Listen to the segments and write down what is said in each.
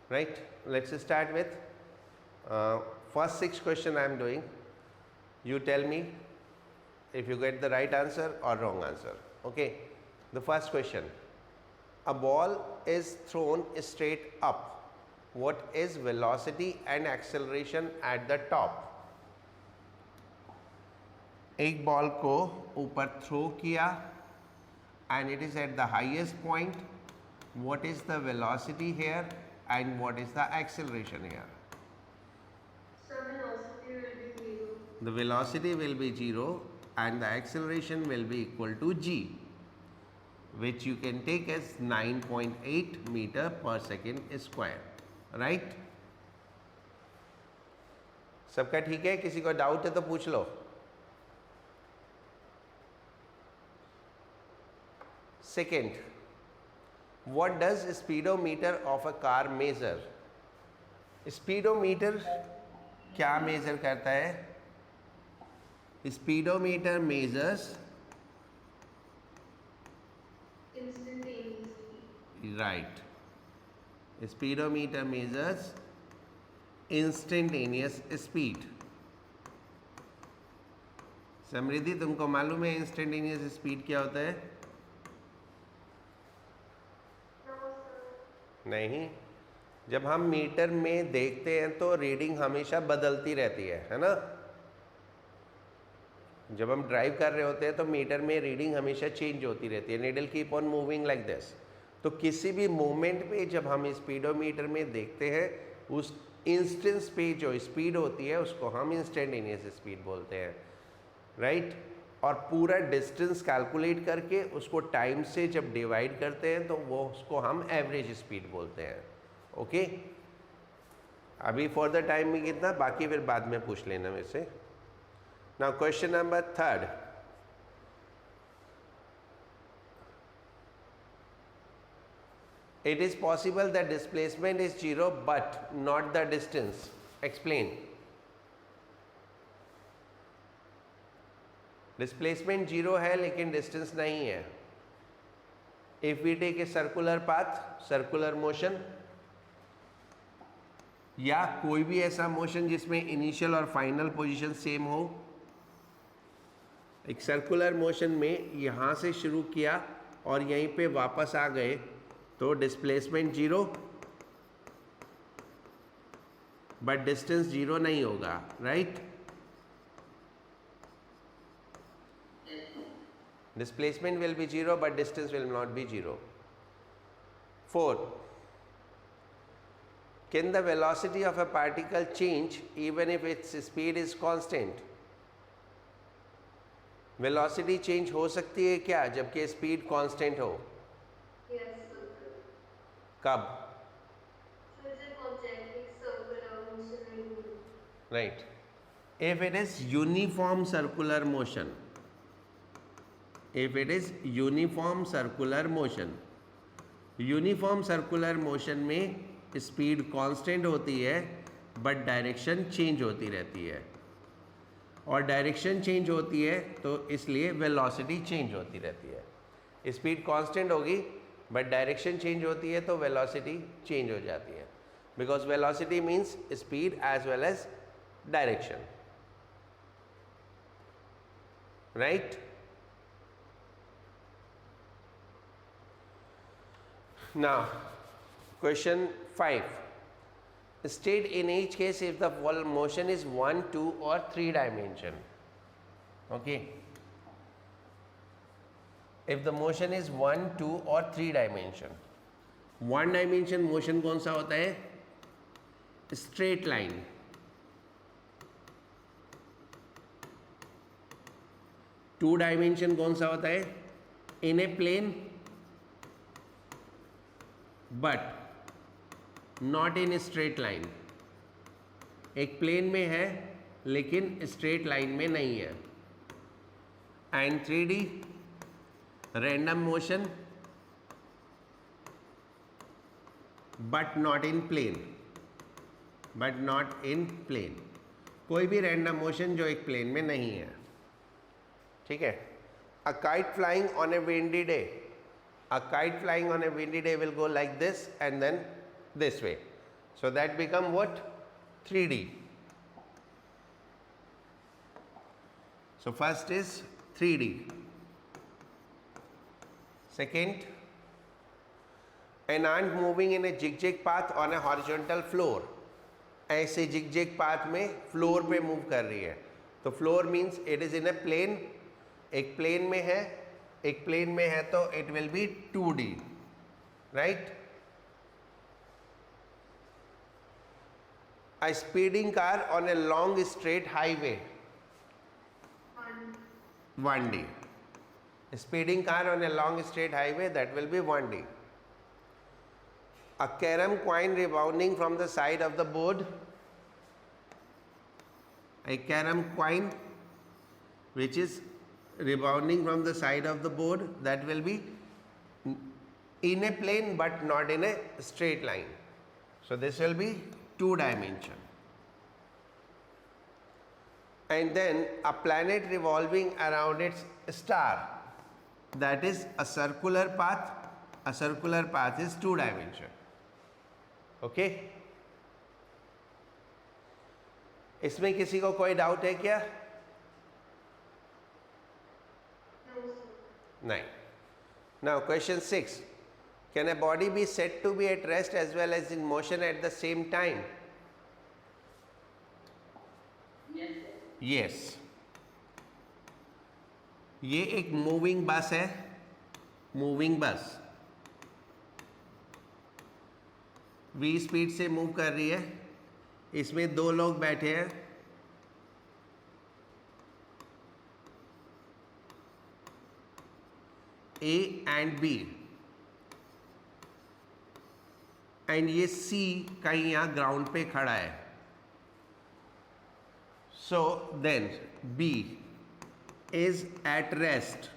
Right? Let's start with first 6 question I am doing. You tell me if you get the right answer or wrong answer. Okay. The first question. A ball is thrown straight up. What is velocity and acceleration at the top? एक ball को ऊपर throw किया and it is at the highest point. What is the velocity here and what is the acceleration here? So velocity will be 0. The velocity will be 0 and the acceleration will be equal to g, which you can take as 9.8 meter per second square. Right? सबका ठीक है? किसी को doubt है तो पूछ लो. Second, what does speedometer of a car measure? Speedometer क्या measure करता है? Speedometer measures Instantaneously. right. Speedometer measures instantaneous speed. समृद्धि तुमको मालूम है इंस्टेंटेनियस स्पीड क्या होता है? नहीं. जब हम मीटर में देखते हैं तो रीडिंग हमेशा बदलती रहती है ना. जब हम ड्राइव कर रहे होते हैं तो मीटर में रीडिंग हमेशा चेंज होती रहती है. Needle keep on moving like this. तो किसी भी मोमेंट पे जब हम स्पीडोमीटर में देखते हैं उस इंस्टेंस पे जो स्पीड होती है उसको हम इंस्टेंटेनियस स्पीड बोलते हैं. राइट? और पूरा डिस्टेंस कैलकुलेट करके उसको टाइम से जब डिवाइड करते हैं तो वो उसको हम एवरेज स्पीड बोलते हैं. ओके. अभी फॉर द टाइम में कितना, बाकी फिर बाद में पूछ लेना मेरे से. Now question number 3. It is possible that displacement is 0 but not the distance. Explain. Displacement 0 है लेकिन डिस्टेंस नहीं है. If we take a circular path, circular motion या कोई भी ऐसा मोशन जिसमें इनिशियल और फाइनल पोजीशन सेम हो. एक सर्कुलर मोशन में यहाँ से शुरू किया और यहीं पे वापस आ गए तो डिस्प्लेसमेंट 0 बट डिस्टेंस 0 नहीं होगा. Right? Displacement will be 0 but distance will not be 0. 4. Can the velocity of a particle change even if its speed is constant? Velocity change हो सकती है क्या जबकि speed constant हो? Yes, sir. कब? So it's a object circular motion. Right. If it is uniform circular motion. If it is uniform circular motion. Uniform circular motion में speed constant होती है बट डायरेक्शन चेंज होती रहती है. और direction change होती है तो इसलिए वेलोसिटी चेंज होती रहती है. स्पीड कांस्टेंट होगी बट डायरेक्शन चेंज होती है तो वेलोसिटी चेंज हो जाती है. Because velocity means speed as well as direction. Right? Now, question 5. State in each case if the motion is 1, 2 or 3 dimension. Okay. If the motion is 1, 2 or 3 dimension. 1 dimension motion कौन सा होता है? Straight line. 2 dimension कौन सा होता है? In a plane but not in straight line. एक plane में है लेकिन स्ट्रेट लाइन में नहीं है. And 3D random motion but not in plane. But not in plane. कोई भी रैंडम मोशन जो एक प्लेन में नहीं है. ठीक है. A kite flying on A windy day. A kite flying on a windy day will go like this and then this way. So that become what? 3D. So first is 3D. Second, an ant moving in a zigzag path on a horizontal floor. ऐसे zigzag path में floor पे move कर रही है. तो floor means it is in a plane. एक plane में है, एक plane में है तो it will be 2D, right? A speeding car on a long straight highway. 1D. A speeding car on a long straight highway, that will be 1D. A carom coin rebounding from the side of the board. A carom coin which is rebounding from the side of the board, that will be in a plane but not in a straight line. So this will be 2 dimension. And then a planet revolving around its star, that is a circular path. A circular path is 2 dimension. Okay? इसमें किसी को कोई doubt है क्या? नहीं. Now question 6. Can a body be said to be at rest as well as in motion at the same time? Yes. ये एक moving बस है. मूविंग बस v स्पीड से मूव कर रही है. इसमें 2 लोग बैठे हैं. A and B. एंड ये C कहीं यहाँ ग्राउंड पे खड़ा है. So then B is at rest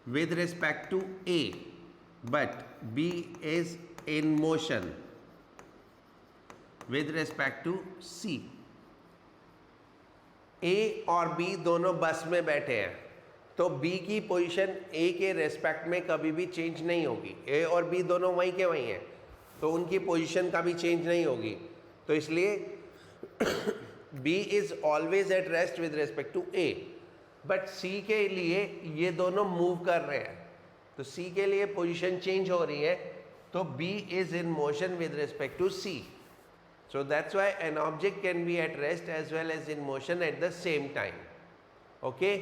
with respect to A, but B is in motion with respect to C. A और B दोनों बस में बैठे हैं, तो B की पोजीशन A के रेस्पेक्ट में कभी भी चेंज नहीं होगी. A और B दोनों वहीं के वहीं हैं, तो उनकी पोजीशन कभी चेंज नहीं होगी. तो इसलिए B is always at rest with respect to A. But C के लिए ये दोनों मूव कर रहे हैं, तो C के लिए पोजीशन चेंज हो रही है, तो B is in motion with respect to C. So that's why an object can be at rest as well as in motion at the same time. Okay?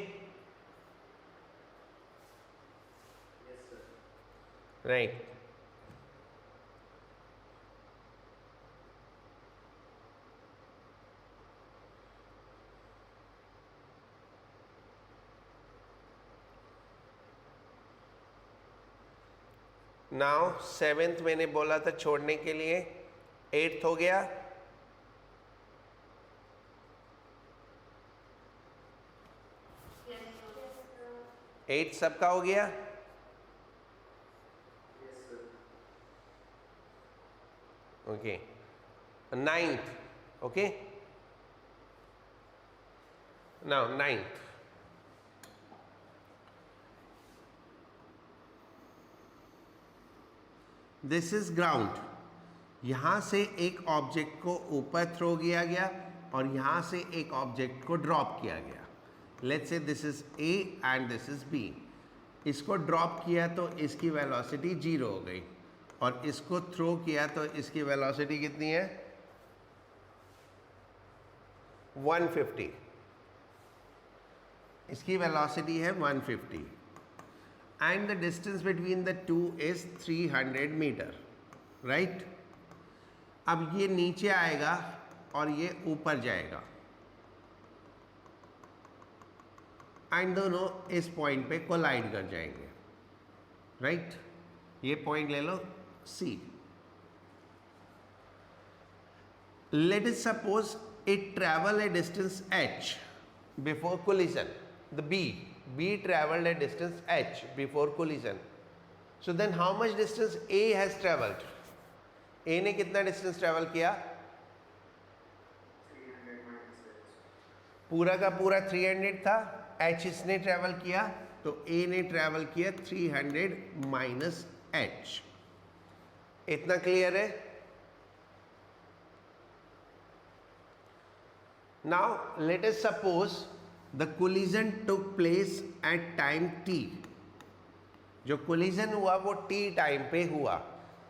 Yes, sir. Right. Now 7th मैंने बोला था छोड़ने के लिए. 8th हो गया. Eight सबका हो गया. Yes, sir. Okay. 9th. Okay. Now 9th. This is ground. यहाँ से एक ऑब्जेक्ट को ऊपर थ्रो किया गया और यहाँ से एक ऑब्जेक्ट को ड्रॉप किया गया. Let's say this is A and this is B. इसको ड्रॉप किया तो इसकी वेलोसिटी 0 हो गई, और इसको थ्रो किया तो इसकी वेलोसिटी कितनी है? 150. इसकी वेलोसिटी है 150 and the distance between the two is 300 metre. Right. अब ये नीचे आएगा और ये ऊपर जाएगा, एंड दोनों इस पॉइंट पे कोलाइड कर जाएंगे. राइट. ये पॉइंट ले लो C. Late us suppose it travel A distance h before collision. The B traveled a distance h before collision. So then how much distance A has traveled? A ने कितना distance travel किया? 300 minus H. पूरा का पूरा 300 था. H इसने travel किया, तो A ने ट्रैवल किया 300 माइनस H. इतना क्लियर है? Now let us suppose the collision took place at time t. जो कोलिजन हुआ वो t टाइम पे हुआ.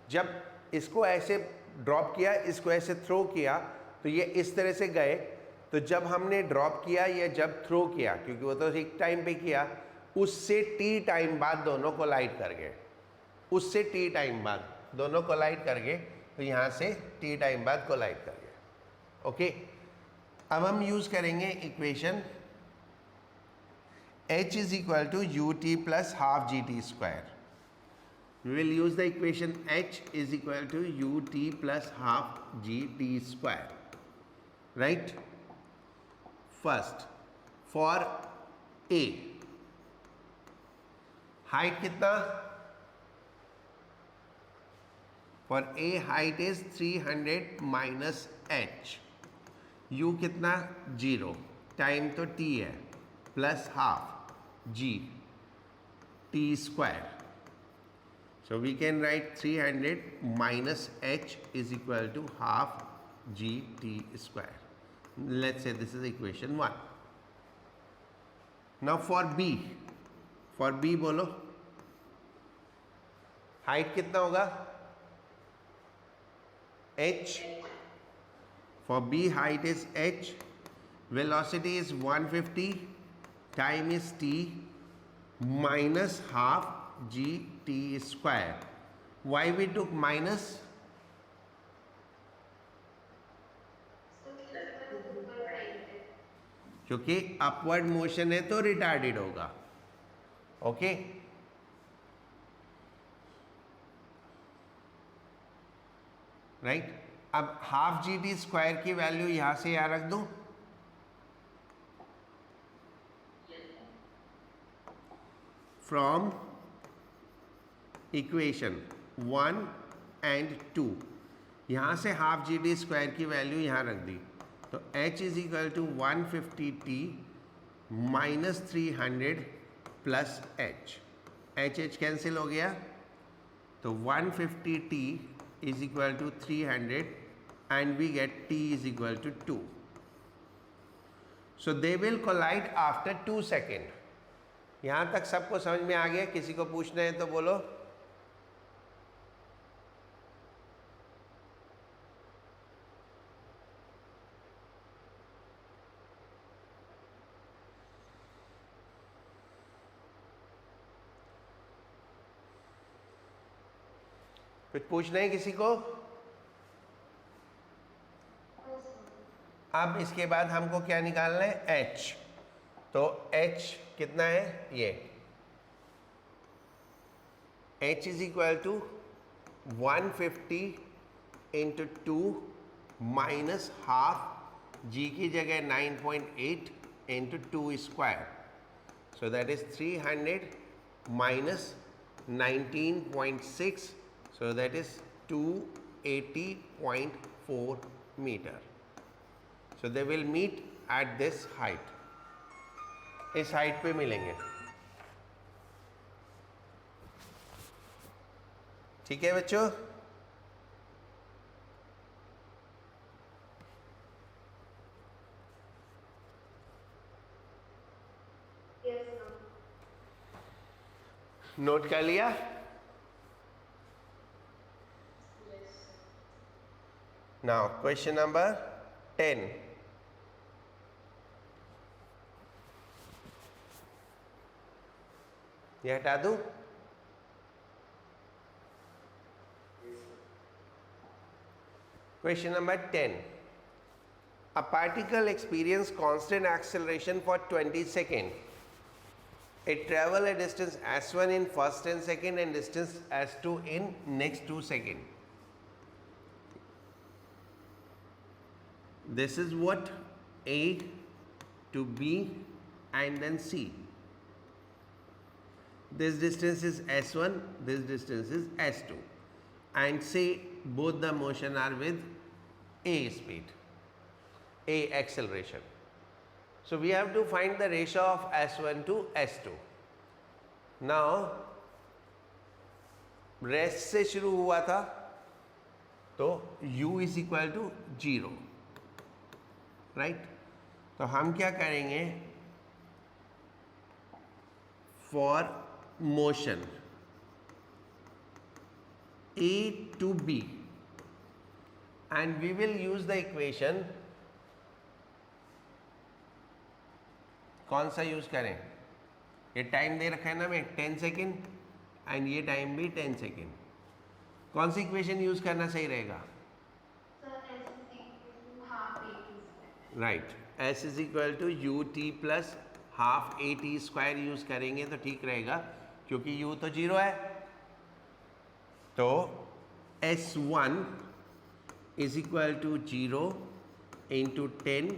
जब इसको ऐसे ड्रॉप किया, इसको ऐसे थ्रो किया, तो ये इस तरह से गए. तो जब हमने ड्रॉप किया या जब थ्रो किया, क्योंकि वो तो एक टाइम पे किया, उससे t टाइम बाद दोनों कोलाइड कर गए. उससे t टाइम बाद दोनों कोलाइड कर गए, तो यहाँ से t टाइम बाद कोलाइड कर गए. ओके, अब हम यूज करेंगे equation h is equal to ut plus half gt square. We will use the equation h is equal to ut plus half gt square. Right? First, for a, height कितना? For a height is 300 minus h. u कितना? 0. Time तो t है, plus half g t square. So we can write 300 minus h is equal to half g t square. Let's say this is equation 1. Now for b बोलो, height कितना होगा? h. For b height is h, velocity is 150, time is t, minus half gt square. Why we took minus? क्योंकि upward motion है तो retarded होगा. Okay, right. अब half G T square की value यहां से यहां रख दूं. फ्रॉम इक्वेशन 1 एंड 2 यहां से हाफ जी टी स्क्वायर की वैल्यू यहां रख दी, तो h is equal to 150t minus 300 plus h cancel हो गया, तो 150t is equal to 300 and we get t is equal to 2. So they will collide after 2 seconds. यहां तक सबको समझ में आ गया? किसी को पूछना है तो बोलो. कुछ पूछना है किसी को? अब इसके बाद हमको क्या निकालना है? h. तो h कितना है? ये h is equal to 150 into 2 minus half g की जगह 9.8 into 2 square. So that is 300 minus 19.6. So that is 280.4 meter. So they will meet at this height. इस हाइट पे मिलेंगे. ठीक है बच्चों? Yes, ma'am. नोट कर लिया? Now question number 10. ये हटा दूं? Question number 10. A particle experiences constant acceleration for 20 seconds. It travels a distance s1 in first 10 seconds and distance s2 in next 2 seconds. This is what A to B and then C. This distance is S1, this distance is S2. And say both the motion are with A speed, A acceleration. So we have to find the ratio of S1 to S2. Now, rest से शुरू हुआ था तो u is equal to 0. Right? तो हम क्या करेंगे, for motion A to B and we will use the equation, कौन सा यूज करें, ये टाइम दे रखा है ना मैं 10 सेकेंड एंड ये टाइम भी 10 सेकेंड, कौन सी इक्वेशन यूज करना सही रहेगा? Sir, S is equal to half AT square. Right, S is equal to u t plus half a t square use करेंगे तो ठीक रहेगा, क्योंकि u तो 0 है। तो S1 is equal to 0 into 10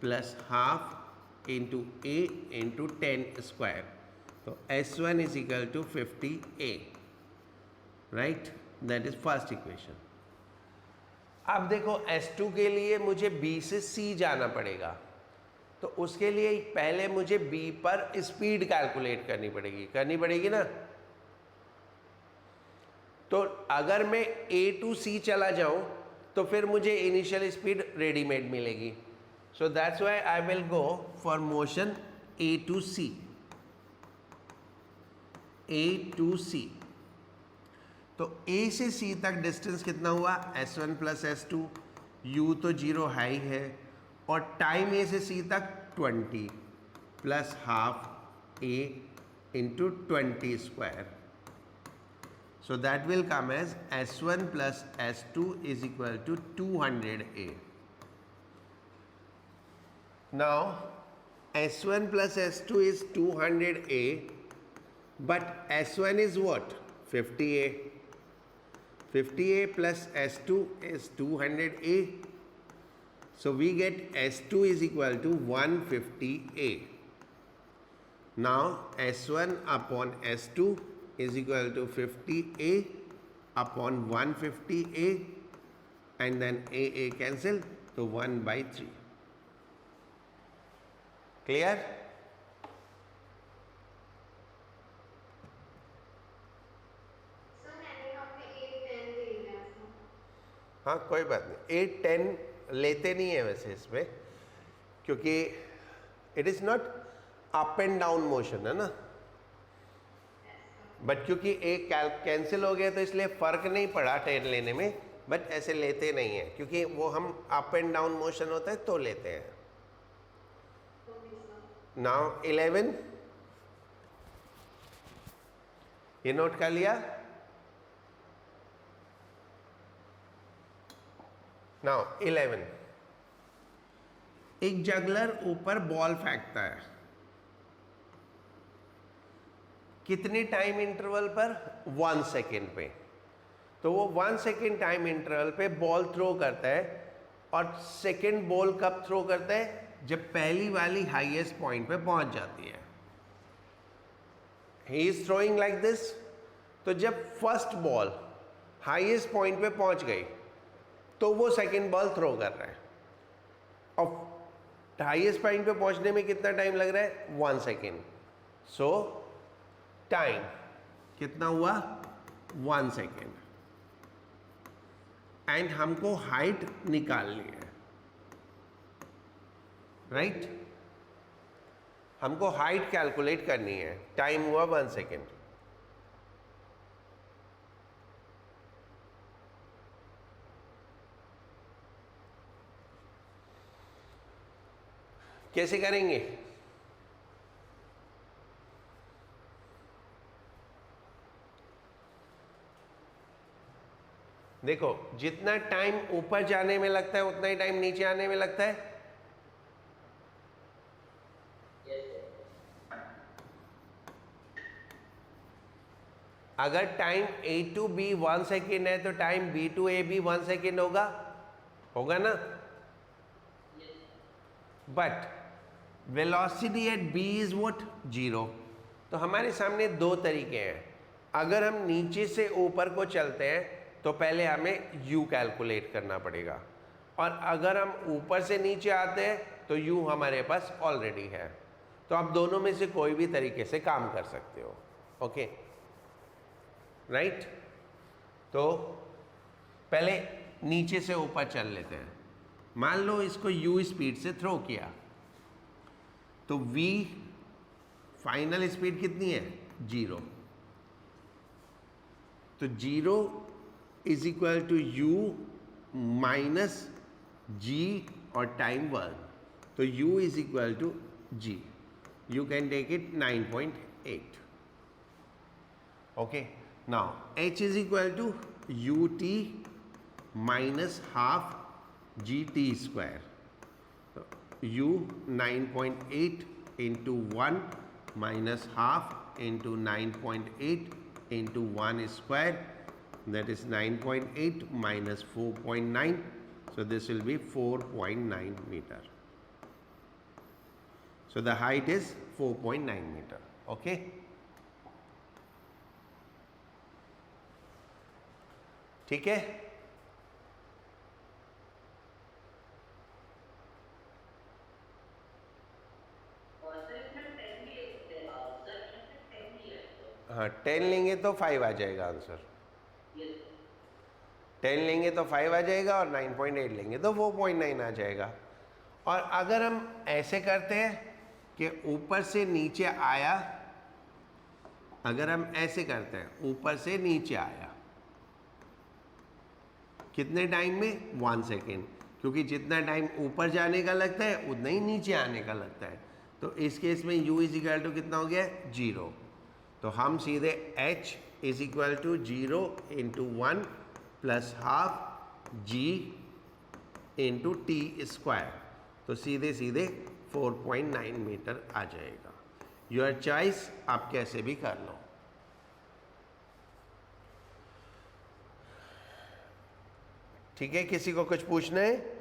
plus half into a into 10 square, तो S1 is equal to 50a, right, that is first equation. अब देखो S2 के लिए मुझे B से C जाना पड़ेगा, तो उसके लिए पहले मुझे B पर स्पीड कैलकुलेट करनी पड़ेगी ना। तो अगर मैं A to C चला जाऊं तो फिर मुझे इनिशियल स्पीड रेडीमेड मिलेगी। So that's why I will go for motion A to C। A to C, तो A से C तक डिस्टेंस कितना हुआ, S1 प्लस S2, U तो 0 हाई है, और टाइम A से C तक 20 plus half A into 20 square, so that will come as S1 plus S2 is equal to 200A। Now S1 plus S2 is 200A, but S1 is what? 50A. 50A plus S2 is 200A. So we get S2 is equal to 150A. Now S1 upon S2 is equal to 50A upon 150A, and then AA cancel, so 1/3. Clear? Sir, मैंने यहाँ पे 8-10 ले लिया था। हाँ कोई बात नहीं, 8-10 लेते नहीं है वैसे इसमें, क्योंकि it is not up and down motion है ना, बट क्योंकि एक कैंसिल हो गया तो इसलिए फ़र्क नहीं पड़ा 10 लेने में, बट ऐसे लेते नहीं हैं, क्योंकि वो हम अप एंड डाउन मोशन होता है तो लेते हैं। नाउ 11, ये नोट कर लिया। नाउ 11, एक जगलर ऊपर बॉल फेंकता है, कितने टाइम इंटरवल पर? 1 सेकेंड पे। तो वो 1 सेकेंड टाइम इंटरवल पे बॉल थ्रो करता है, और सेकेंड बॉल कब थ्रो करता है? जब पहली वाली हाईएस्ट पॉइंट पे पहुंच जाती है। He is throwing like this, तो जब फर्स्ट बॉल हाईएस्ट पॉइंट पे पहुंच गई तो वो सेकेंड बॉल थ्रो कर रहा है, और हाईएस्ट पॉइंट पे पहुंचने में कितना टाइम लग रहा है? 1 सेकेंड। सो टाइम कितना हुआ? 1 सेकेंड। एंड हमको हाइट निकालनी है, राइट? हमको हाइट कैलकुलेट करनी है, टाइम हुआ 1 सेकेंड। कैसे करेंगे? देखो, जितना टाइम ऊपर जाने में लगता है उतना ही टाइम नीचे आने में लगता है। अगर time A to B 1 second है तो टाइम B to A भी 1 सेकेंड होगा ना? But velocity at B is what? 0। तो हमारे सामने दो तरीके हैं। अगर हम नीचे से ऊपर को चलते हैं तो पहले हमें U कैलकुलेट करना पड़ेगा, और अगर हम ऊपर से नीचे आते हैं तो U हमारे पास ऑलरेडी है। तो आप दोनों में से कोई भी तरीके से काम कर सकते हो। Okay, right? तो पहले नीचे से ऊपर चल लेते हैं। मान लो इसको U स्पीड से थ्रो किया, तो v फाइनल स्पीड कितनी है? 0। तो 0 is equal to u minus g और टाइम 1, तो u is equal to g. You can take it 9.8. Okay. Now h is equal to ut minus half gt square. So, u 9.8 into 1 minus half into 9.8 into 1 square, that is 9.8 minus 4.9. So this will be 4.9 meter. So the height is 4.9 meter. Okay. ठीक है. हाँ 10 लेंगे तो 5 आ जाएगा answer. 10 लेंगे तो 5 आ जाएगा और 9.8 लेंगे तो 4.9 आ जाएगा. और अगर हम ऐसे करते हैं कि ऊपर से नीचे आया, अगर हम ऐसे करते हैं ऊपर से नीचे आया, कितने टाइम में? 1 सेकेंड, क्योंकि जितना टाइम ऊपर जाने का लगता है उतना ही नीचे आने का लगता है. तो इस केस में u इज इक्वल टू कितना हो गया? 0. तो हम सीधे h is equal to 0 into 1 plus half g into t square, तो सीधे सीधे 4.9 मीटर आ जाएगा. योर चॉइस, आप कैसे भी कर लो. ठीक है, किसी को कुछ पूछना है?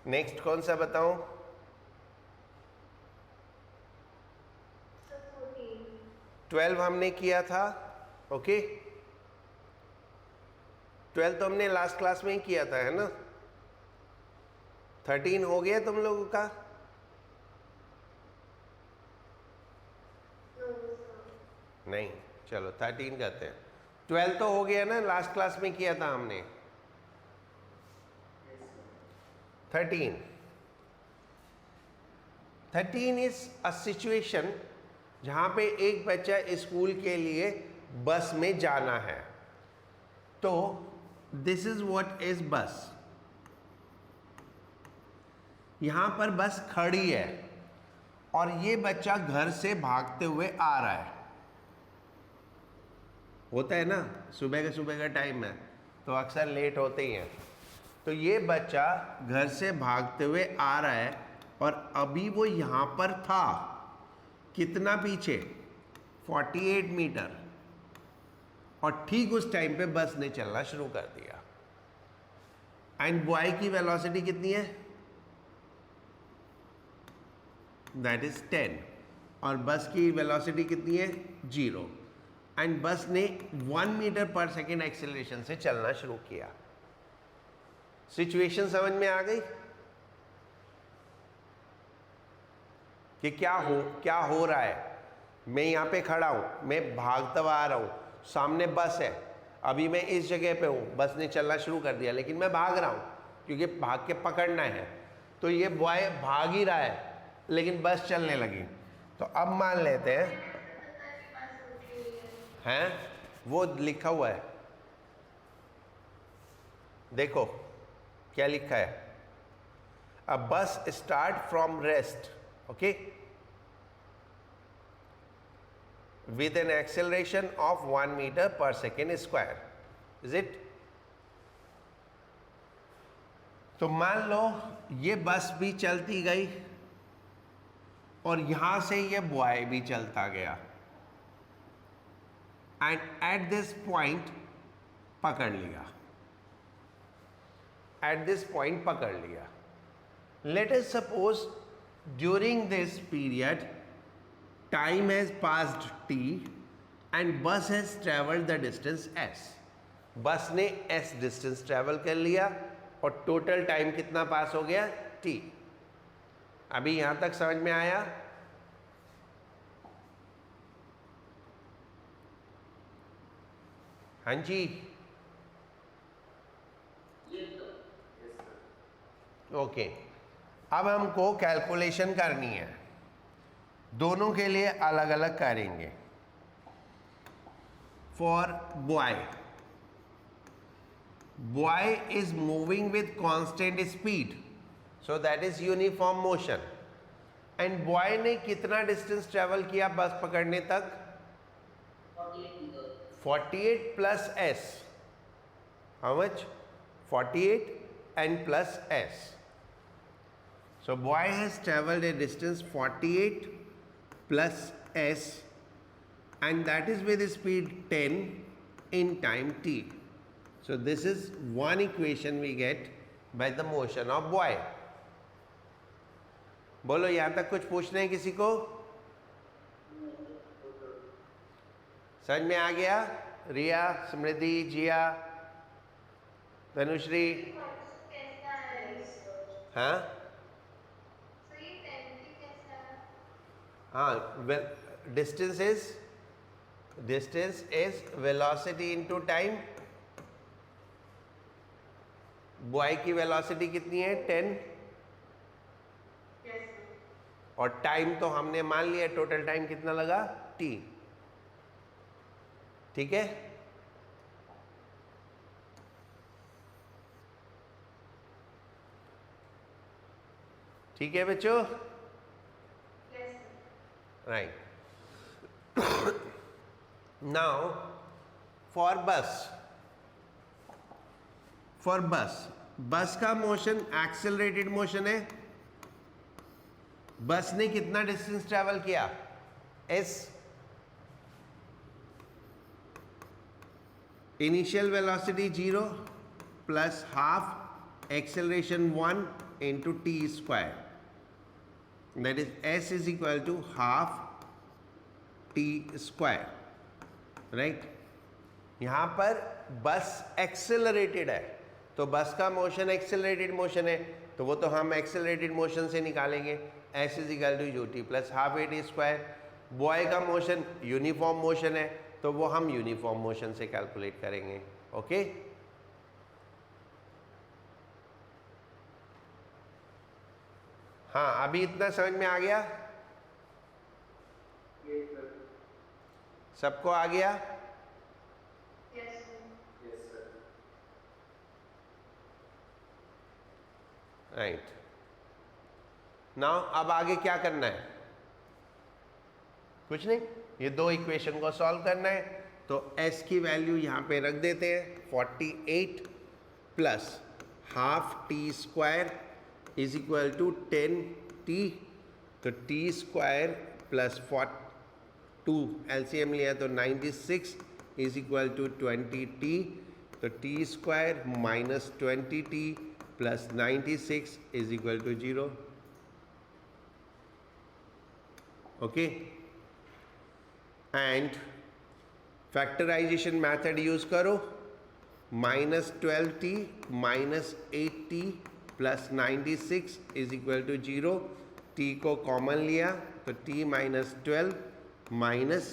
नेक्स्ट कौन सा बताऊं? Sir, 14. 12 हमने किया था. ओके, 12 तो हमने लास्ट क्लास में ही किया था, है ना? 13 हो गया तुम लोगों का? No, sir. नहीं, चलो 13 करते हैं. 12 तो हो गया ना, लास्ट क्लास में किया था हमने. 13 इज अ सिचुएशन जहां पे एक बच्चा स्कूल के लिए बस में जाना है. तो दिस इज व्हाट इज बस. यहां पर बस खड़ी है और ये बच्चा घर से भागते हुए आ रहा है. होता है ना, सुबह का टाइम है तो अक्सर लेट होते ही हैं. तो ये बच्चा घर से भागते हुए आ रहा है और अभी वो यहाँ पर था, कितना पीछे? 48 मीटर. और ठीक उस टाइम पे बस ने चलना शुरू कर दिया. एंड बॉय की वेलोसिटी कितनी है? That is 10. और बस की वेलोसिटी कितनी है? 0. एंड बस ने 1 मीटर पर सेकेंड एक्सेलरेशन से चलना शुरू किया. सिचुएशन समझ में आ गई कि क्या हो रहा है? मैं यहाँ पे खड़ा हूँ, मैं भागता हुआ आ रहा हूँ, सामने बस है, अभी मैं इस जगह पे हूँ, बस ने चलना शुरू कर दिया, लेकिन मैं भाग रहा हूँ क्योंकि भाग के पकड़ना है. तो ये बॉय भाग ही रहा है लेकिन बस चलने लगी. तो अब मान लेते हैं वो लिखा हुआ है, देखो क्या लिखा है. अ बस start from rest, okay, with an acceleration of 1 meter per second square. Is it? तो मान लो ये बस भी चलती गई और यहां से ये बॉय भी चलता गया एंड एट दिस पॉइंट पकड़ लिया. एट दिस पॉइंट पकड़ लिया. Let us suppose during this period time has passed t and bus has travelled the distance s। Bus ने s डिस्टेंस ट्रेवल कर लिया और टोटल टाइम कितना पास हो गया t। अभी यहां तक समझ में आया? हाँ जी, Yes, sir. ओके। अब हमको कैलकुलेशन करनी है, दोनों के लिए अलग अलग करेंगे। For boy is moving with constant speed, so that is uniform motion. And boy ने कितना डिस्टेंस ट्रेवल किया बस पकड़ने तक? 48 plus s। How much? 48 and plus s. So boy has traveled a distance 48 plus s, and that is with speed 10 in time t. So this is one equation we get by the motion of boy. बोलो यहाँ तक कुछ पूछना है किसी को? समझ में आ गया? रिया, स्मृति, जिया, धनुश्री? कैसा है? हाँ तो ये 10 कैसा है? हाँ, distance is velocity into time. Boy की वेलोसिटी कितनी है? 10। Yes, sir. और टाइम तो हमने मान लिया, टोटल टाइम कितना लगा? t। ठीक है? ठीक है बच्चों? Yes, sir. राइट। नाउ फॉर बस का मोशन एक्सेलरेटेड मोशन है। बस ने कितना डिस्टेंस ट्रेवल किया? s। Initial velocity 0 plus half acceleration 1 into t square, that is s is equal to half t square. Right? यहां पर बस एक्सेलरेटेड है, तो बस का मोशन एक्सेलरेटेड मोशन है, तो वो तो हम एक्सेलरेटेड मोशन से निकालेंगे, s is equal to u t plus half a t square. Boy का मोशन यूनिफॉर्म मोशन है, तो वो हम यूनिफॉर्म मोशन से कैलकुलेट करेंगे। ओके? हाँ, अभी इतना समझ में आ गया? Yes, sir. सबको आ गया? Yes, sir. Yes, sir. राइट। नाउ अब आगे क्या करना है? कुछ नहीं, ये दो इक्वेशन को सॉल्व करना है। तो s की वैल्यू यहाँ पे रख देते हैं, 48 plus half t square is equal to 10t। तो t स्क्वायर प्लस 2 एलसीएम लिया तो 96 इज इक्वल टू 20t। तो t square minus 20t plus 96 is equal to 0। Okay? And factorization method use करो, minus 12t minus 8t plus 96 is equal to 0। t को common लिया तो t minus 12 minus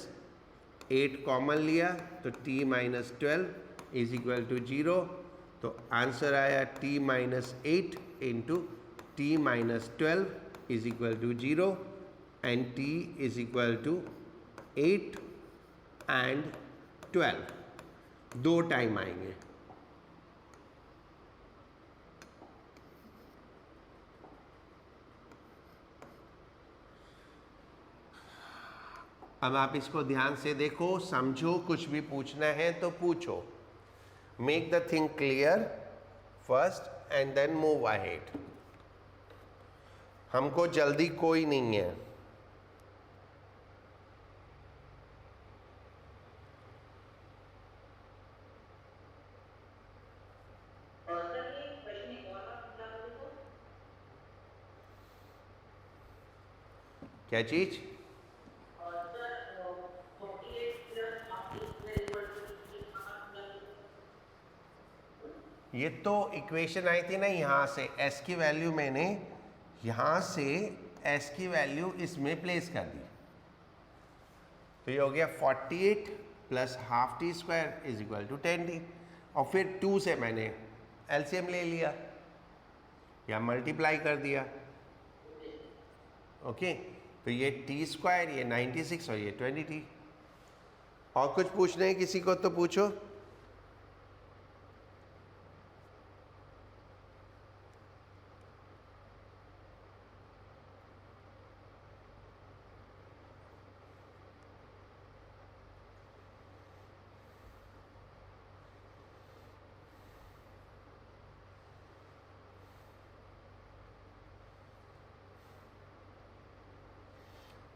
8 common लिया तो t minus 12 is equal to 0। तो answer आया t minus 8 into t minus 12 is equal to 0 and t is equal to 8 and 12। दो time आएंगे। अब आप इसको ध्यान से देखो, समझो, कुछ भी पूछना है तो पूछो। Make the thing clear first and then move ahead. हमको जल्दी कोई नहीं है। क्या चीज? और sir 48 plus half t square equal to 16 ये तो इक्वेशन आई थी ना यहाँ से, s की वैल्यू मैंने यहाँ से s की वैल्यू इसमें प्लेस कर दी, तो ये हो गया 48 plus half t square is equal to 10t, और फिर 2 से मैंने एलसीएम ले लिया या मल्टीप्लाई कर दिया। ओके, तो ये टी स्क्वायर, ये 96 और ये 20t। और कुछ पूछना है किसी को तो पूछो।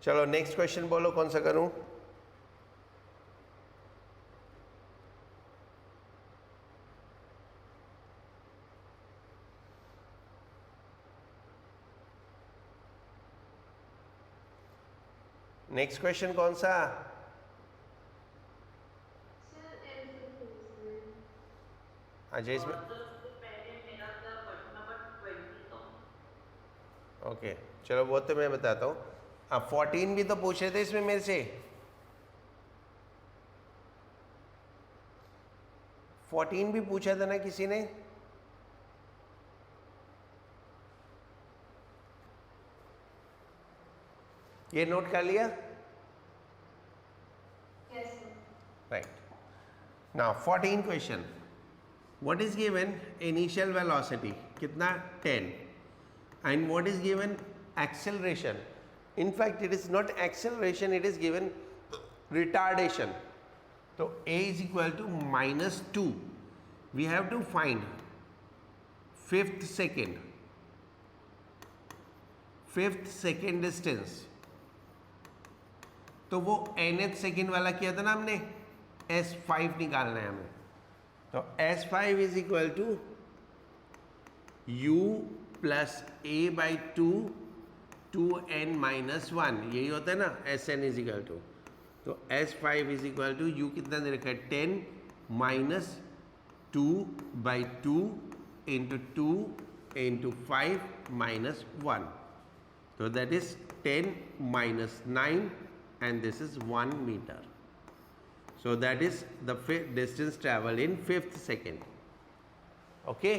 चलो नेक्स्ट क्वेश्चन बोलो, कौन सा करूं? नेक्स्ट क्वेश्चन कौन सा? सर MCQ में अच्छा, इसमें उससे पहले मेरा था क्वेश्चन नंबर 20 था। ओके, चलो वो तो मैं बताता हूँ। अब 14 भी तो पूछ रहे थे इसमें मेरे से। 14 भी पूछा था ना किसी ने? ये नोट कर लिया? Yes sir Right. Now 14 question. What is given initial velocity? कितना? 10. And what is given acceleration? In fact, it is not acceleration, it is given retardation. So a is equal to -2. We have to find fifth second distance. तो वो nth second वाला किया था ना हमने, S5 निकालना है हमें। तो S5 is equal to U plus A/2 2n-1, यही होता है ना, Sn इज इक्वल टू। तो S5 is equal to U कितना दे रखा है? 10 माइनस 2/2 इंटू 2 इंटू 5 माइनस 1, तो that is 10 minus 9 and this is 1 meter. So that is the distance traveled in fifth second. Okay.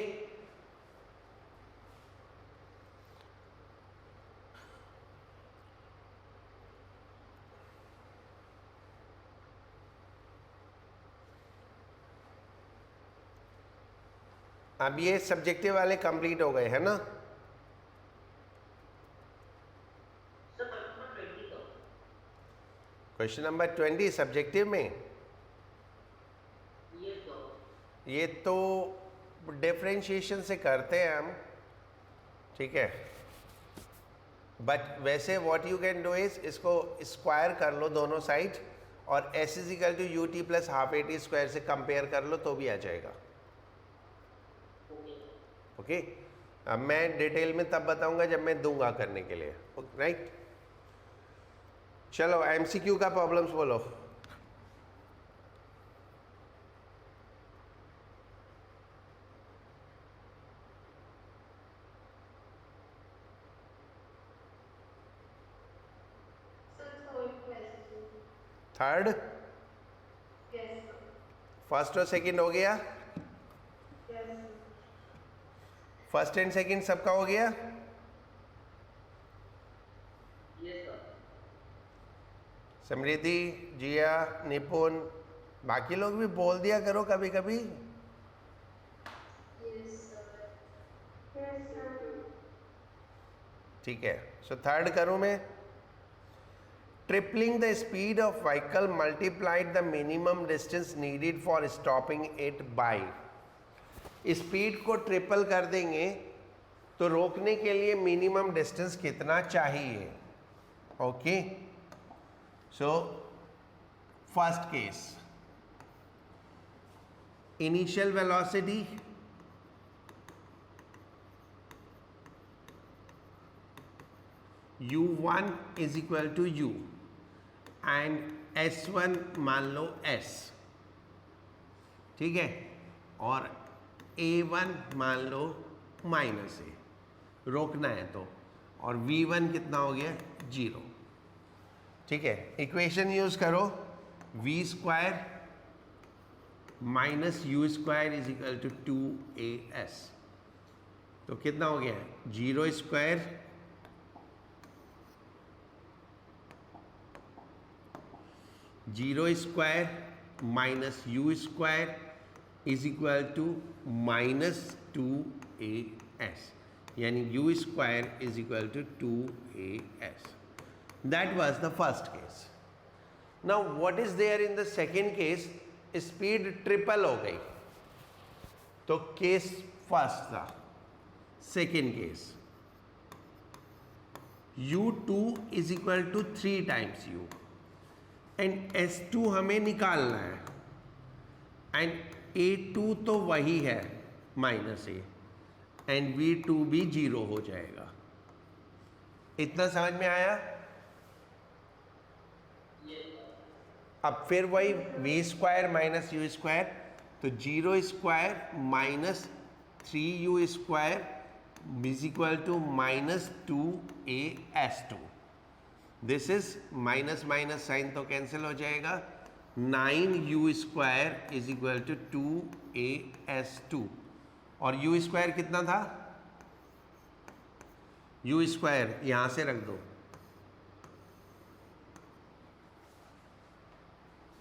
अब ये सब्जेक्टिव वाले complete हो गए है ना? क्वेश्चन नंबर 20 सब्जेक्टिव में ये तो डिफरेंशिएशन से करते हैं हम, ठीक है। बट वैसे what you can do is इसको स्क्वायर कर लो दोनों साइड, और s is equal to u t plus half a t square से कंपेयर कर लो तो भी आ जाएगा। ओके, अब मैं डिटेल में तब बताऊंगा जब मैं दूंगा करने के लिए, राइट। चलो एमसीक्यू का प्रॉब्लम्स बोलो। Sir third question third, yes sir first और सेकंड हो गया? Yes sir first and second सबका हो गया? समृद्धि, जिया, निपुण, बाकी लोग भी बोल दिया करो कभी कभी। यस सर ठीक है, सो थर्ड करूं मैं। Tripling the speed of vehicle multiplied the minimum distance needed for stopping it by. Speed को ट्रिपल कर देंगे तो रोकने के लिए मिनिमम डिस्टेंस कितना चाहिए? Okay, so first case, initial velocity u1 is equal to u and s1 मान लो s, ठीक है, और a1 मान लो माइनस ए, रोकना है तो, और v1 कितना हो गया 0, ठीक है। इक्वेशन यूज करो, v square minus u square is equal to 2as, तो कितना हो गया 0 square minus u square is equal to minus 2as, यानी u square is equal to 2as. That was the first case. Now what is there in the second case? Speed triple हो गई, तो case first था. Second case u2 is equal to 3 times u and s2 हमें निकालना है, and a2 तो वही है माइनस ए, एंड v2 भी 0 हो जाएगा. इतना समझ में आया? अब फिर वही v square minus u square, तो 0 square minus 3u square is equal to minus 2as2. This is minus minus sign तो कैंसिल हो जाएगा. 9u square is equal to 2as2, और u स्क्वायर कितना था? u स्क्वायर यहां से रख दो,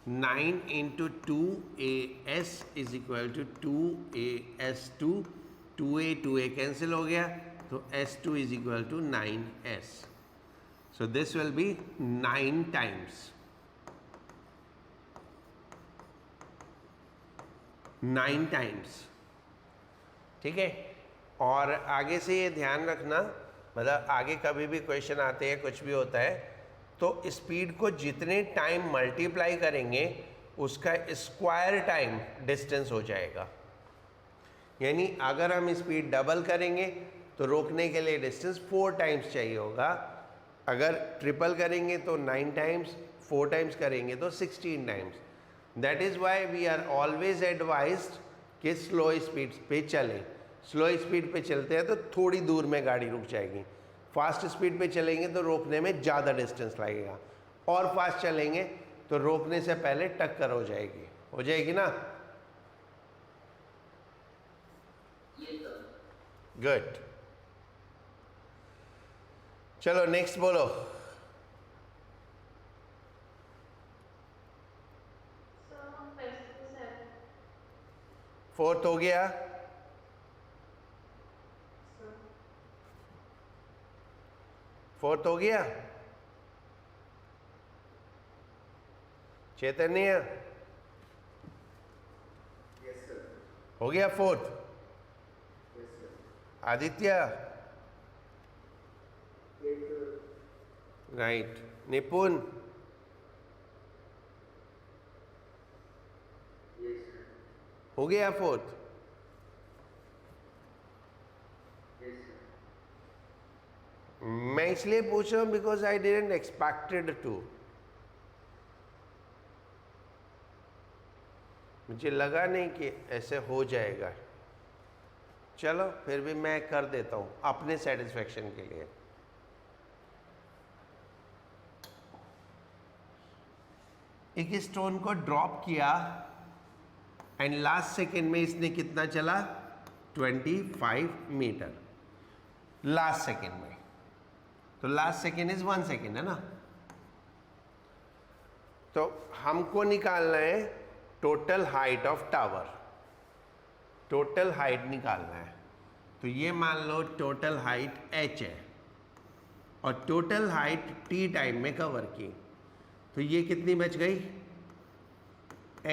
9 into 2as is equal to 2as2, 2a cancel हो गया, तो s2 is equal to 9s. So this will be 9 times. 9 times, ठीक है. और आगे से ये ध्यान रखना, मतलब आगे कभी भी क्वेश्चन आते हैं, कुछ भी होता है, तो स्पीड को जितने टाइम मल्टीप्लाई करेंगे उसका स्क्वायर टाइम डिस्टेंस हो जाएगा. यानी अगर हम स्पीड डबल करेंगे तो रोकने के लिए डिस्टेंस 4 टाइम्स चाहिए होगा. अगर ट्रिपल करेंगे तो 9 टाइम्स, 4 टाइम्स करेंगे तो 16 times. That is why we are always advised कि स्लो स्पीड पे चलें. स्लो स्पीड पे चलते हैं तो थोड़ी दूर में गाड़ी रुक जाएगी. फास्ट स्पीड पे चलेंगे तो रोकने में ज़्यादा डिस्टेंस लगेगा, और फास्ट चलेंगे तो रोकने से पहले टक्कर हो जाएगी ना. गुड. चलो नेक्स्ट बोलो. फोर्थ हो गया. फोर्थ हो गया. चैतन्य हो गया फोर्थ. आदित्य राइट. निपुण हो गया फोर्थ. मैं इसलिए पूछ रहा हूं because I didn't expected to. मुझे लगा नहीं कि ऐसे हो जाएगा. चलो फिर भी मैं कर देता हूं अपने सेटिस्फेक्शन के लिए. एक स्टोन को ड्रॉप किया एंड लास्ट सेकेंड में इसने कितना चला? 25 मीटर लास्ट सेकेंड में. तो लास्ट सेकेंड इज 1 सेकेंड है ना. तो हमको निकालना है total height of tower. Total height निकालना है. तो ये मान लो टोटल हाइट h है, और टोटल हाइट t टाइम में कवर की. तो ये कितनी बच गई?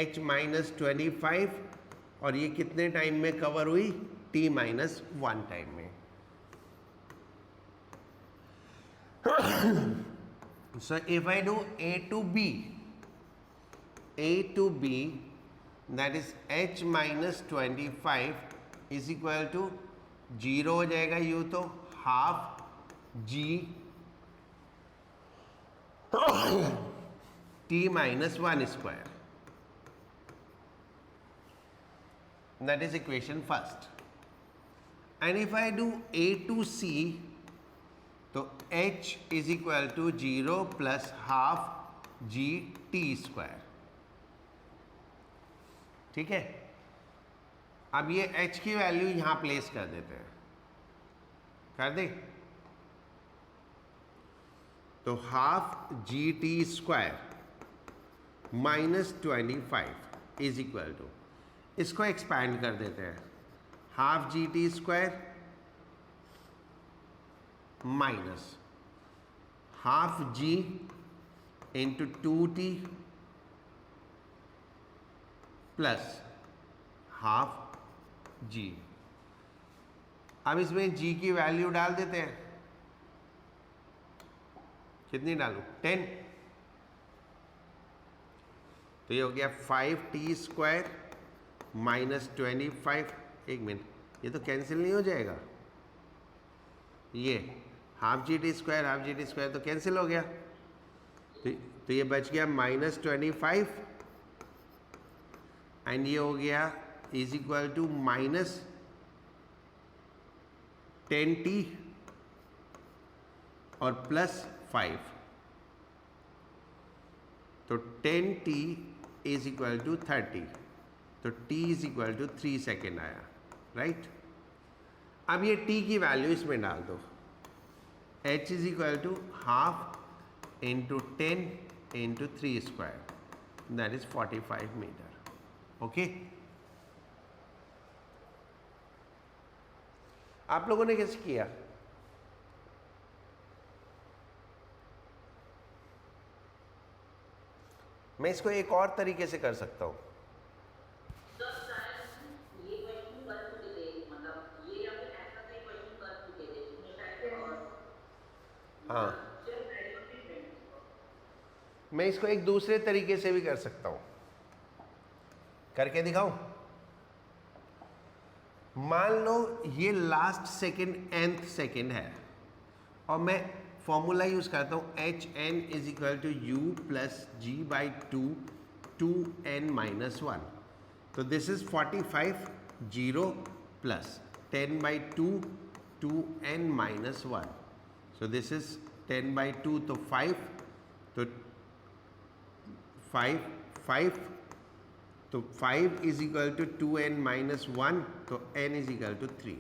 h माइनस 25, और ये कितने टाइम में कवर हुई? t माइनस 1 टाइम में. So if I do A to B, that is h minus 25 is equal to 0 हो जाएगा. यू तो half g t minus 1 square. That is equation first. And if I do a to c, तो h is equal to 0 plus half g t square. ठीक है, अब ये h की value यहां प्लेस कर देते हैं, कर दे, तो half G T square minus 25 is equal to, इसको एक्सपैंड कर देते हैं, half G T square minus half G into 2t plus half G. अब इसमें g की वैल्यू डाल देते हैं, कितनी डालूं, 10, तो ये हो गया 5t स्क्वायर माइनस 25. एक मिनट, ये तो कैंसिल नहीं हो जाएगा, ये हाफ जी टी स्क्वायर तो कैंसिल हो गया, तो ये बच गया माइनस 25 एंड ये हो गया is equal to minus 10t और प्लस 5, तो 10t इज इक्वल टू 30, तो t is equal to 3 second आया, राइट. अब ये t की वैल्यू इसमें डाल दो, h is equal to half into 10 into 3 square, that is 45 metre. Okay, आप लोगों ने कैसे किया? मैं इसको एक और तरीके से कर सकता हूं. सर शायद ये क्वेश्चन कर चुके थे, मतलब ये या फिर ऐसा कोई क्वेश्चन कर चुके थे इसमें शायद, और हाँ, चलो प्रायोरिटी फ्रेंड्स, मैं इसको एक दूसरे तरीके से भी कर सकता हूं, करके दिखाऊं. मान लो ये लास्ट सेकेंड nth सेकेंड है और मैं फॉर्मूला यूज करता हूं h n is equal to u plus g by 2n minus 1. तो this is 45 0 plus 10 by 2n minus 1. So this is 10 by 2, तो 5, तो 5 तो 5 is equal to 2n minus 1, तो n इज इक्वल टू 3,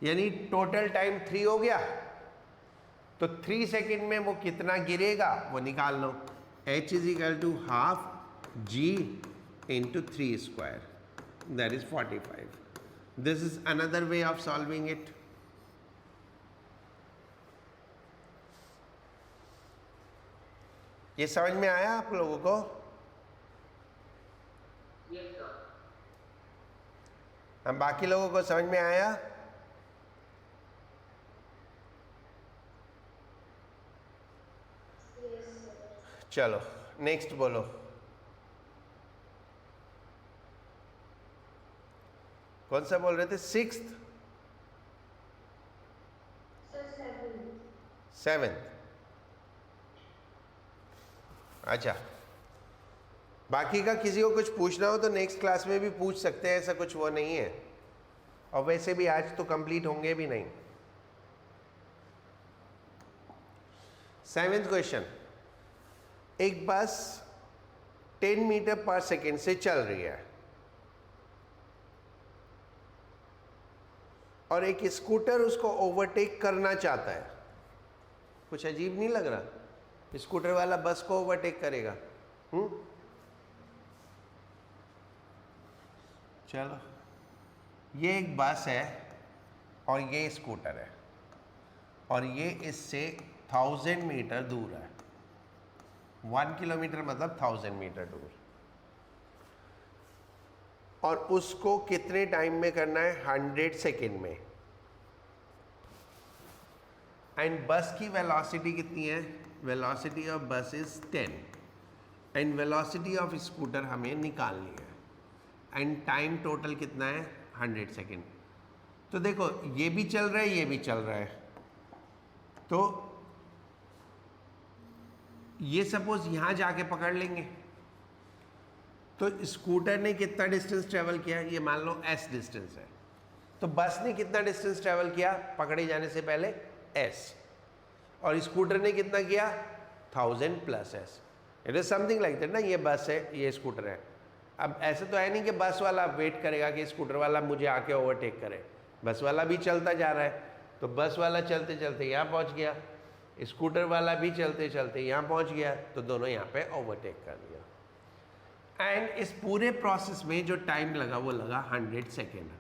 यानी total time 3 हो गया. तो 3 second में वो कितना गिरेगा वो निकाल लो. h is equal to half g into 3 square, that is 45. This is another way of solving it. ये समझ में आया आप लोगों को? Yes sir. हम बाकी लोगों को समझ में आया? Yes, sir. चलो नेक्स्ट बोलो. कौन सा बोल रहे थे? 6th, Sir, 7. 7th. अच्छा, बाकी का किसी को कुछ पूछना हो तो नेक्स्ट क्लास में भी पूछ सकते हैं, ऐसा कुछ वो नहीं है. और वैसे भी आज तो कंप्लीट होंगे भी नहीं. 7th question. एक बस 10 मीटर पर सेकेंड से चल रही है और एक स्कूटर उसको ओवरटेक करना चाहता है. कुछ अजीब नहीं लग रहा? स्कूटर वाला बस को ओवरटेक करेगा. चलो, ये एक बस है और ये स्कूटर है और ये इससे 1000 मीटर दूर है. 1 किलोमीटर मतलब 1000 मीटर दूर. और उसको कितने टाइम में करना है? 100 सेकेंड में. एंड बस की वेलोसिटी कितनी है? वेलोसिटी ऑफ बस is 10 and velocity of scooter हमें निकालनी है. एंड टाइम टोटल कितना है? 100 सेकेंड. तो देखो, ये भी चल रहा है, ये भी चल रहा है, तो ये सपोज यहाँ जाके पकड़ लेंगे, तो स्कूटर ने कितना डिस्टेंस ट्रेवल किया, ये मान लो s डिस्टेंस है, तो बस ने कितना डिस्टेंस ट्रेवल किया पकड़े जाने से पहले s, और स्कूटर ने कितना किया 1000 plus s। It is something like that ना, ये बस है ये स्कूटर है। अब ऐसे तो है नहीं कि बस वाला वेट करेगा कि स्कूटर वाला मुझे आके ओवरटेक करे, बस वाला भी चलता जा रहा है, तो बस वाला चलते चलते यहाँ पहुँच गया, स्कूटर वाला भी चलते चलते यहाँ पहुँच गया, तो दोनों यहाँ पे ओवरटेक कर दिया। एंड इस पूरे प्रोसेस में जो टाइम लगा वो लगा 100 सेकेंड।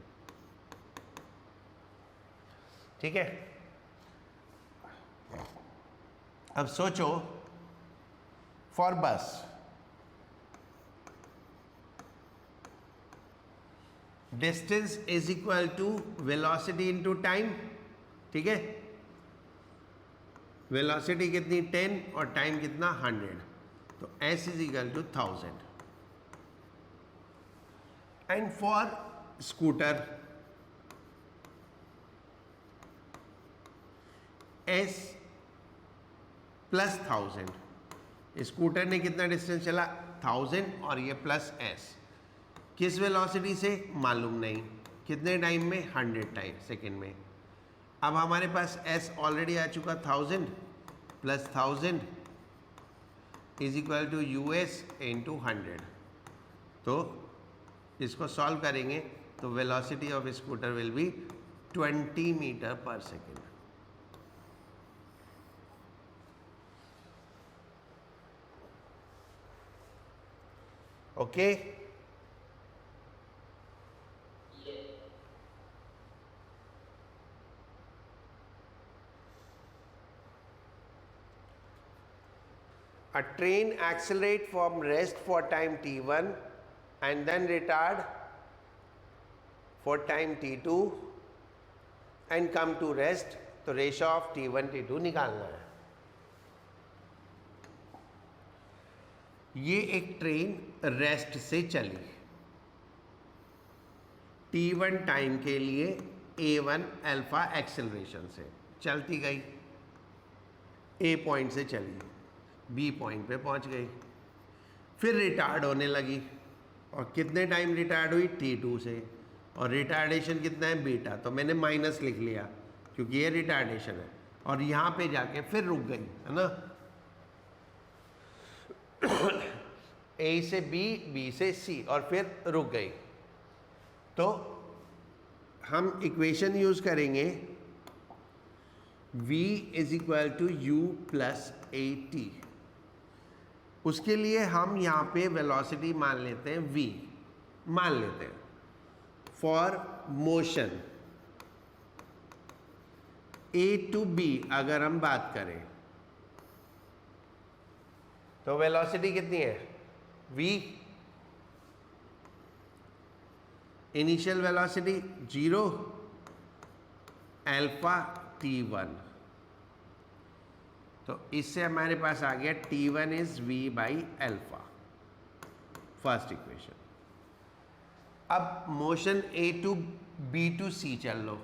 ठीक है, अब सोचो for bus distance is equal to velocity into time. ठीक है, वेलोसिटी कितनी 10 और टाइम कितना 100, तो s is equal to 1000। And for scooter s plus 1000, scooter ने कितना डिस्टेंस चला 1000 और ये प्लस s, किस वेलोसिटी से मालूम नहीं, कितने टाइम में 100 टाइम सेकेंड में। अब हमारे पास s ऑलरेडी आ चुका 1000 plus 1000 is equal to us into 100। तो इसको सॉल्व करेंगे तो velocity of scooter will be 20 metre per second. Okay, a train accelerate from rest for time t1 and then retard for time t2 and come to rest, तो ratio of t1 t2 निकालना है। ये एक train rest से चली t1 time के लिए a1 alpha acceleration से चलती गई, a पॉइंट से चली b पॉइंट पे पहुंच गई, फिर रिटार्ड होने लगी, और कितने टाइम रिटार्ड हुई t2 से, और रिटार्डेशन कितना है बीटा, तो मैंने माइनस लिख लिया क्योंकि ये रिटार्डेशन है, और यहाँ पे जाके फिर रुक गई है ना, a से b, b से c, और फिर रुक गई। तो हम इक्वेशन यूज करेंगे v is equal to u plus a t. उसके लिए हम यहाँ पे वेलोसिटी मान लेते हैं v, मान लेते हैं for motion a to b अगर हम बात करें तो वेलोसिटी कितनी है v, initial velocity 0 alpha t1, तो इससे हमारे पास आ गया t1 is v by alpha, first equation. अब motion a to b to c चल लो,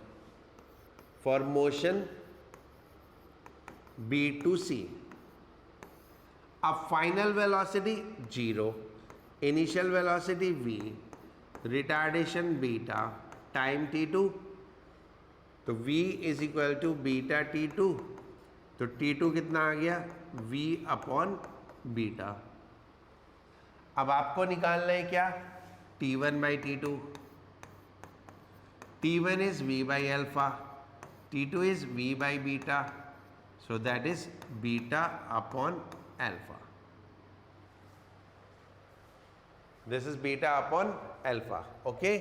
for motion b to c, अब final velocity 0, initial velocity v, retardation beta, time t2, तो v is equal to beta t2, तो t2 कितना आ गया v upon beta. अब आपको निकालना है क्या t1 by t2, t1 is v by alpha, t2 is v by beta, so that is beta upon alpha, this is beta upon alpha. Okay,